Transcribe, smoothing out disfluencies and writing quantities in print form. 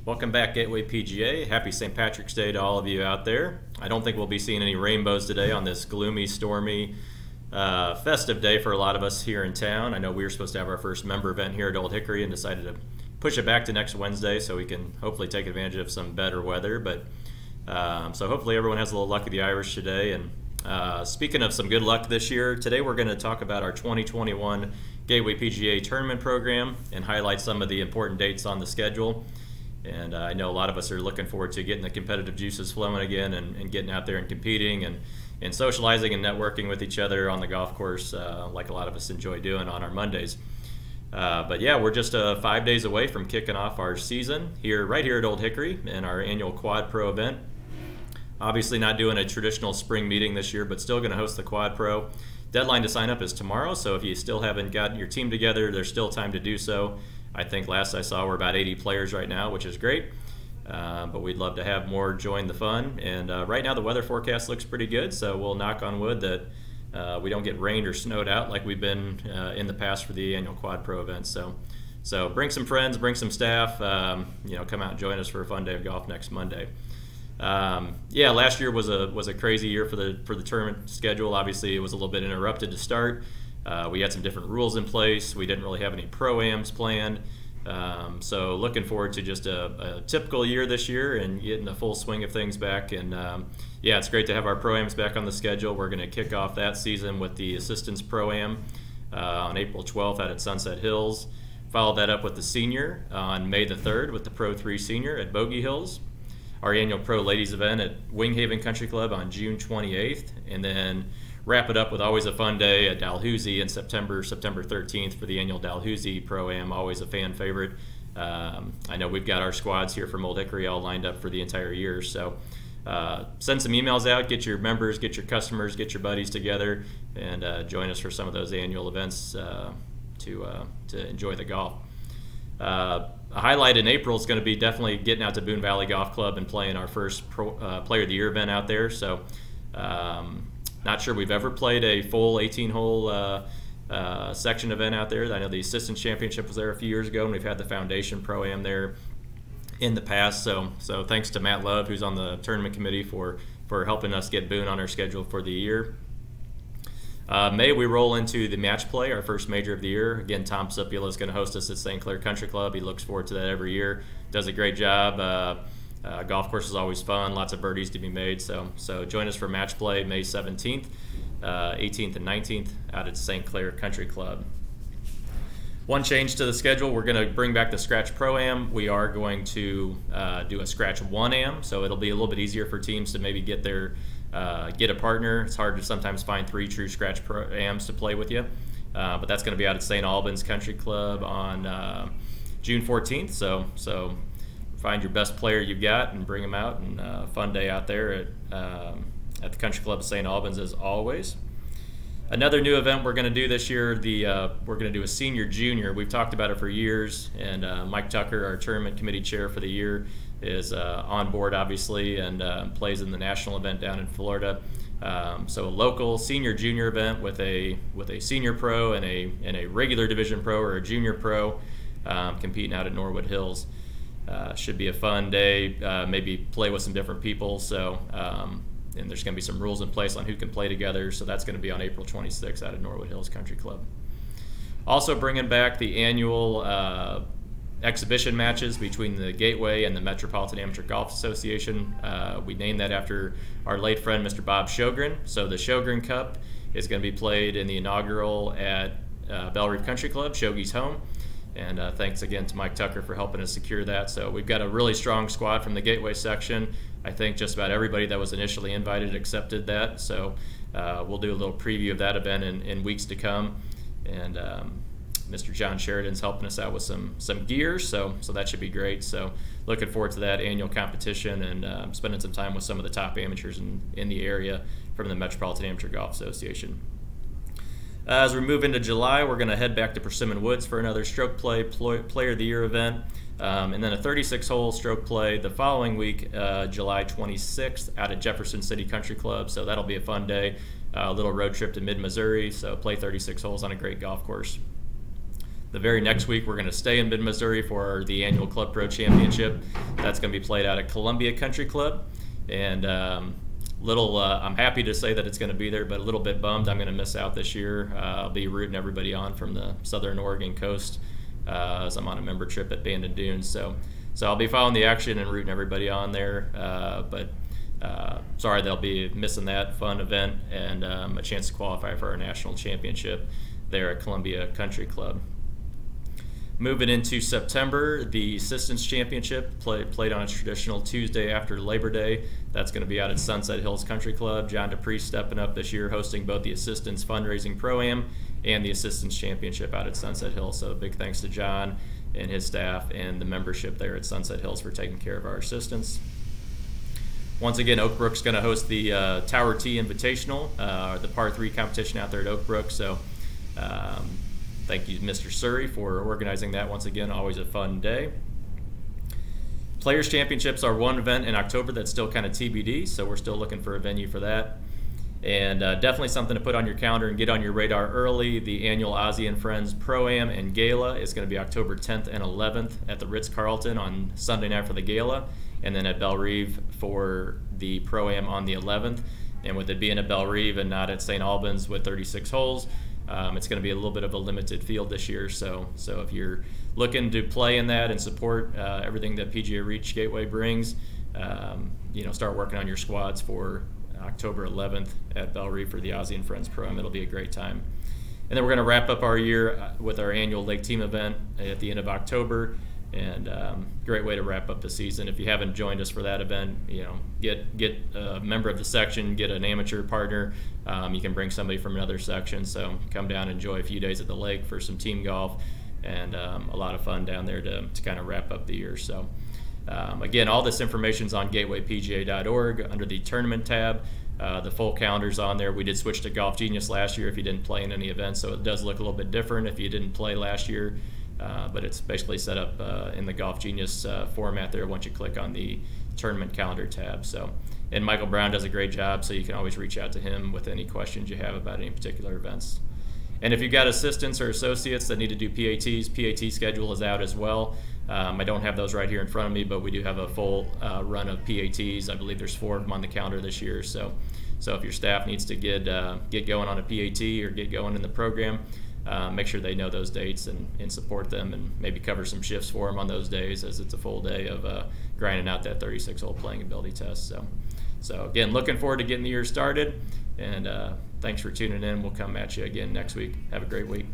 Welcome back, Gateway PGA. Happy St. Patrick's Day to all of you out there. I don't think we'll be seeing any rainbows today on this gloomy, stormy, festive day for a lot of us here in town. I know we were supposed to have our first member event here at Old Hickory and decided to push it back to next Wednesday so we can hopefully take advantage of some better weather. But so hopefully everyone has a little luck of the Irish today. And speaking of some good luck this year, today we're going to talk about our 2021 Gateway PGA Tournament program and highlight some of the important dates on the schedule. And I know a lot of us are looking forward to getting the competitive juices flowing again and getting out there and competing and socializing and networking with each other on the golf course like a lot of us enjoy doing on our Mondays. But yeah, we're just 5 days away from kicking off our season right here at Old Hickory in our annual Quad Pro event. Obviously not doing a traditional spring meeting this year, but still going to host the Quad Pro. Deadline to sign up is tomorrow, so if you still haven't gotten your team together, there's still time to do so. I think last I saw we're about 80 players right now, which is great. But we'd love to have more join the fun. And right now the weather forecast looks pretty good, so we'll knock on wood that we don't get rained or snowed out like we've been in the past for the annual Quad Pro event. So bring some friends, bring some staff, come out and join us for a fun day of golf next Monday. Yeah, last year was a crazy year for the tournament schedule. Obviously, it was a little bit interrupted to start. We had some different rules in place. We didn't really have any pro-ams planned. So looking forward to just a typical year this year and getting the full swing of things back. And yeah, it's great to have our pro-ams back on the schedule. We're going to kick off that season with the Assistants Pro-Am on April 12th out at Sunset Hills. Follow that up with the Senior on May the 3rd with the Pro 3 Senior at Bogey Hills. Our annual Pro Ladies event at Winghaven Country Club on June 28th. And then wrap it up with always a fun day at Dalhousie in September 13th for the annual Dalhousie Pro-Am, always a fan favorite. I know we've got our squads here from Old Hickory all lined up for the entire year. So send some emails out, get your members, get your customers, get your buddies together, and join us for some of those annual events to enjoy the golf. A highlight in April is going to be definitely getting out to Boone Valley Golf Club and playing our first Player of the Year event out there. So not sure we've ever played a full 18-hole section event out there. I know the Assistants Championship was there a few years ago, and we've had the Foundation Pro-Am there in the past. So thanks to Matt Love, who's on the tournament committee, for helping us get Boone on our schedule for the year. May, we roll into the match play, our first major of the year. Again, Tom Sipula is going to host us at St. Clair Country Club. He looks forward to that every year. Does a great job. Golf course is always fun, lots of birdies to be made. So join us for match play May 17th, 18th, and 19th out at St. Clair Country Club. One change to the schedule, we're going to bring back the Scratch Pro-Am. We are going to do a Scratch 1-Am, so it'll be a little bit easier for teams to maybe get a partner. It's hard to sometimes find 3 true Scratch Pro-Ams to play with you. But that's going to be out at St. Albans Country Club on June 14th. So find your best player you've got and bring them out, and fun day out there at the Country Club of St. Albans as always. Another new event we're going to do this year, we're going to do a Senior Junior. We've talked about it for years, and Mike Tucker, our tournament committee chair for the year, is on board obviously and plays in the national event down in Florida. So a local Senior Junior event with a Senior Pro and a regular Division Pro or a Junior Pro competing out at Norwood Hills. Should be a fun day, maybe play with some different people. So, and there's going to be some rules in place on who can play together. So that's going to be on April 26th out at Norwood Hills Country Club. Also bringing back the annual exhibition matches between the Gateway and the Metropolitan Amateur Golf Association. We named that after our late friend, Mr. Bob Sjogren. So the Sjogren Cup is going to be played in the inaugural at Belle Reef Country Club, Shogi's home. And thanks again to Mike Tucker for helping us secure that. So we've got a really strong squad from the Gateway section. I think just about everybody that was initially invited accepted that. So we'll do a little preview of that event in weeks to come. And Mr. John Sheridan's helping us out with some gear, so that should be great. So looking forward to that annual competition and spending some time with some of the top amateurs in the area from the Metropolitan Amateur Golf Association. As we move into July, we're going to head back to Persimmon Woods for another Stroke Play Player of the Year event, and then a 36-hole Stroke Play the following week, July 26th, out at Jefferson City Country Club. So that'll be a fun day, a little road trip to mid-Missouri, so play 36 holes on a great golf course. The very next week, we're going to stay in Mid-Missouri for the annual Club Pro Championship. That's going to be played out at Columbia Country Club. And I'm happy to say that it's going to be there, but a little bit bummed I'm going to miss out this year. I'll be rooting everybody on from the southern Oregon coast as I'm on a member trip at Bandon Dunes. So I'll be following the action and rooting everybody on there. But sorry they'll be missing that fun event and a chance to qualify for our national championship there at Columbia Country Club. Moving into September, the Assistants Championship played on a traditional Tuesday after Labor Day. That's going to be out at Sunset Hills Country Club. John Dupree stepping up this year, hosting both the Assistants Fundraising Pro-Am and the Assistants Championship out at Sunset Hills. So big thanks to John and his staff and the membership there at Sunset Hills for taking care of our assistants. Once again, Oak Brook's going to host the Tower T Invitational, the Par 3 competition out there at Oak Brook. So thank you, Mr. Surrey, for organizing that once again. Always a fun day. Players Championships are one event in October that's still kind of TBD, so we're still looking for a venue for that. And definitely something to put on your calendar and get on your radar early. The annual Ozzie and Friends Pro-Am and Gala is going to be October 10th and 11th at the Ritz-Carlton on Sunday night for the Gala, and then at Bellerive for the Pro-Am on the 11th. And with it being at Bellerive and not at St. Albans with 36 holes, it's going to be a little bit of a limited field this year. So if you're looking to play in that and support everything that PGA Reach Gateway brings, start working on your squads for October 11th at Bellerive for the Ozzie and Friends Pro-Am. It'll be a great time. And then we're going to wrap up our year with our annual Lake Team event at the end of October. And great way to wrap up the season. If you haven't joined us for that event, get a member of the section, get an amateur partner. You can bring somebody from another section. So come down, enjoy a few days at the lake for some team golf, and a lot of fun down there to kind of wrap up the year. So again, all this information is on gatewaypga.org under the tournament tab. The full calendar's on there. We did switch to Golf Genius last year if you didn't play in any events, so it does look a little bit different if you didn't play last year. But it's basically set up in the Golf Genius format there once you click on the tournament calendar tab. And Michael Brown does a great job, so you can always reach out to him with any questions you have about any particular events. And if you've got assistants or associates that need to do PATs, PAT schedule is out as well. I don't have those right here in front of me, but we do have a full run of PATs. I believe there's 4 of them on the calendar this year. So if your staff needs to get going on a PAT or get going in the program, make sure they know those dates and support them, and maybe cover some shifts for them on those days, as it's a full day of grinding out that 36-hole playing ability test. So again, looking forward to getting the year started, and thanks for tuning in. We'll come at you again next week. Have a great week.